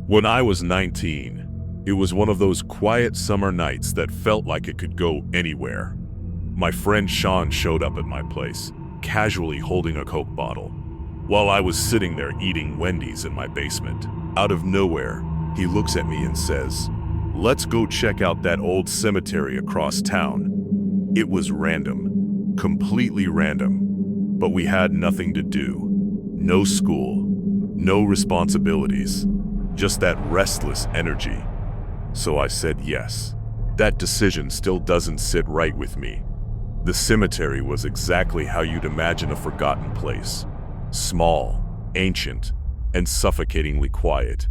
When I was 19, it was one of those quiet summer nights that felt like it could go anywhere. My friend Sean showed up at my place, casually holding a Coke bottle, while I was sitting there eating Wendy's in my basement. Out of nowhere, he looks at me and says, "Let's go check out that old cemetery across town." It was random, completely random, but we had nothing to do. No school, no responsibilities, just that restless energy. So I said yes. That decision still doesn't sit right with me. The cemetery was exactly how you'd imagine a forgotten place. Small, ancient, and suffocatingly quiet.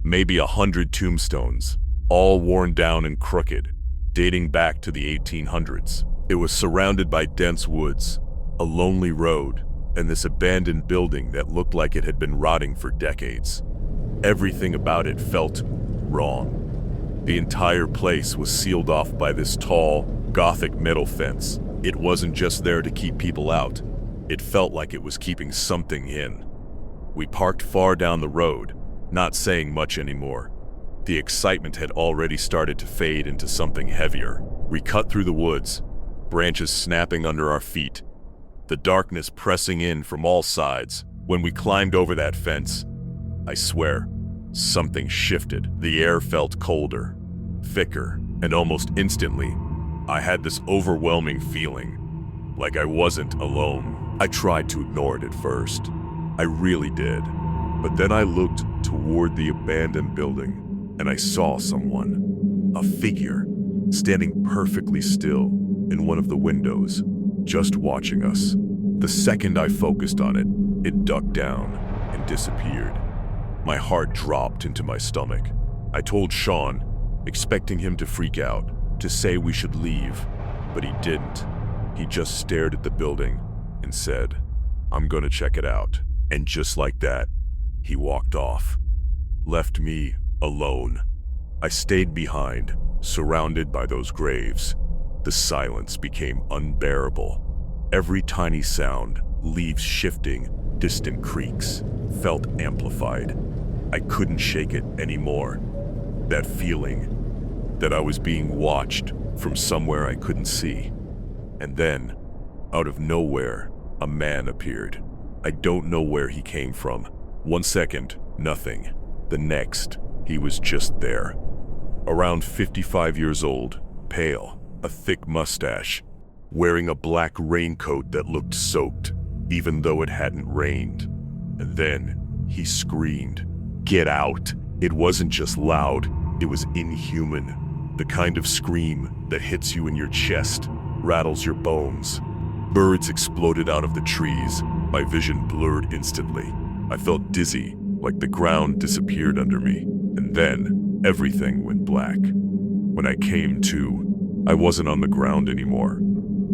Maybe 100 tombstones, all worn down and crooked, dating back to the 1800s. It was surrounded by dense woods, a lonely road, and this abandoned building that looked like it had been rotting for decades. Everything about it felt wrong. The entire place was sealed off by this tall, Gothic metal fence. It wasn't just there to keep people out. It felt like it was keeping something in. We parked far down the road, not saying much anymore. The excitement had already started to fade into something heavier. We cut through the woods, branches snapping under our feet, the darkness pressing in from all sides. When we climbed over that fence, I swear, something shifted. The air felt colder, thicker, and almost instantly, I had this overwhelming feeling, like I wasn't alone. I tried to ignore it at first. I really did. But then I looked toward the abandoned building, and I saw someone, a figure, standing perfectly still in one of the windows, just watching us. The second I focused on it, it ducked down and disappeared. My heart dropped into my stomach. I told Sean, expecting him to freak out, to say we should leave, but he didn't. He just stared at the building and said, "I'm gonna check it out." And just like that, he walked off, left me alone. I stayed behind, surrounded by those graves. The silence became unbearable. Every tiny sound, leaves shifting, distant creaks, felt amplified. I couldn't shake it anymore. That feeling that I was being watched from somewhere I couldn't see. And then, out of nowhere, a man appeared. I don't know where he came from. 1 second, nothing. The next, he was just there. Around 55 years old, pale, a thick mustache, wearing a black raincoat that looked soaked, even though it hadn't rained. And then, he screamed, "Get out!" It wasn't just loud, it was inhuman. The kind of scream that hits you in your chest, rattles your bones. Birds exploded out of the trees. My vision blurred instantly. I felt dizzy, like the ground disappeared under me. And then, everything went black. When I came to, I wasn't on the ground anymore.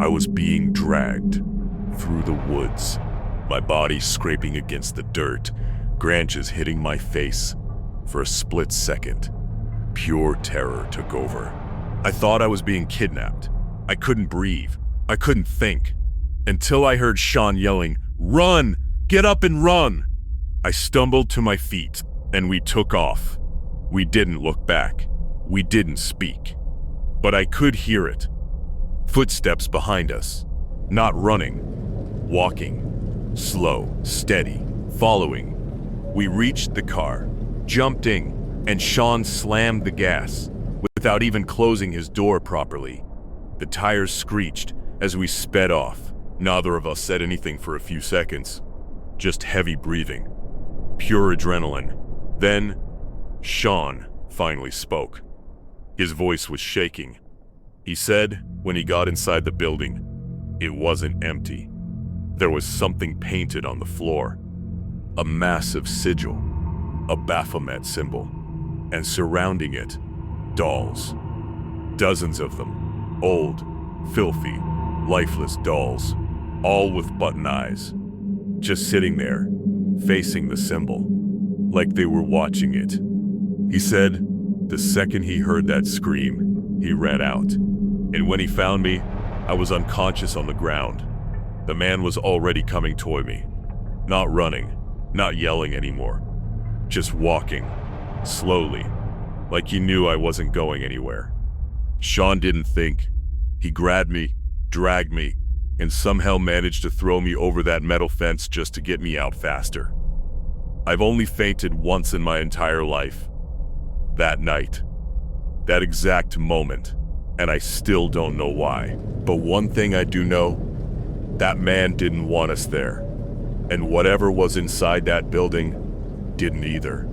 I was being dragged through the woods, my body scraping against the dirt, branches hitting my face. For a split second, pure terror took over. I thought I was being kidnapped. I couldn't breathe. I couldn't think. Until I heard Sean yelling, "Run! Get up and run!" I stumbled to my feet, and we took off. We didn't look back. We didn't speak. But I could hear it. Footsteps behind us. Not running. Walking. Slow, steady, following. We reached the car, jumped in, and Sean slammed the gas, without even closing his door properly. The tires screeched as we sped off. Neither of us said anything for a few seconds. Just heavy breathing. Pure adrenaline. Then, Sean finally spoke. His voice was shaking. He said, when he got inside the building, it wasn't empty. There was something painted on the floor. A massive sigil. A Baphomet symbol. And surrounding it, dolls. Dozens of them. Old, filthy, lifeless dolls. All with button eyes. Just sitting there, facing the symbol, like they were watching it. He said, the second he heard that scream, he ran out. And when he found me, I was unconscious on the ground. The man was already coming toward me. Not running, not yelling anymore. Just walking, slowly, like he knew I wasn't going anywhere. Sean didn't think. He grabbed me, dragged me, and somehow managed to throw me over that metal fence just to get me out faster. I've only fainted once in my entire life. That night. That exact moment. And I still don't know why. But one thing I do know, that man didn't want us there. And whatever was inside that building didn't either.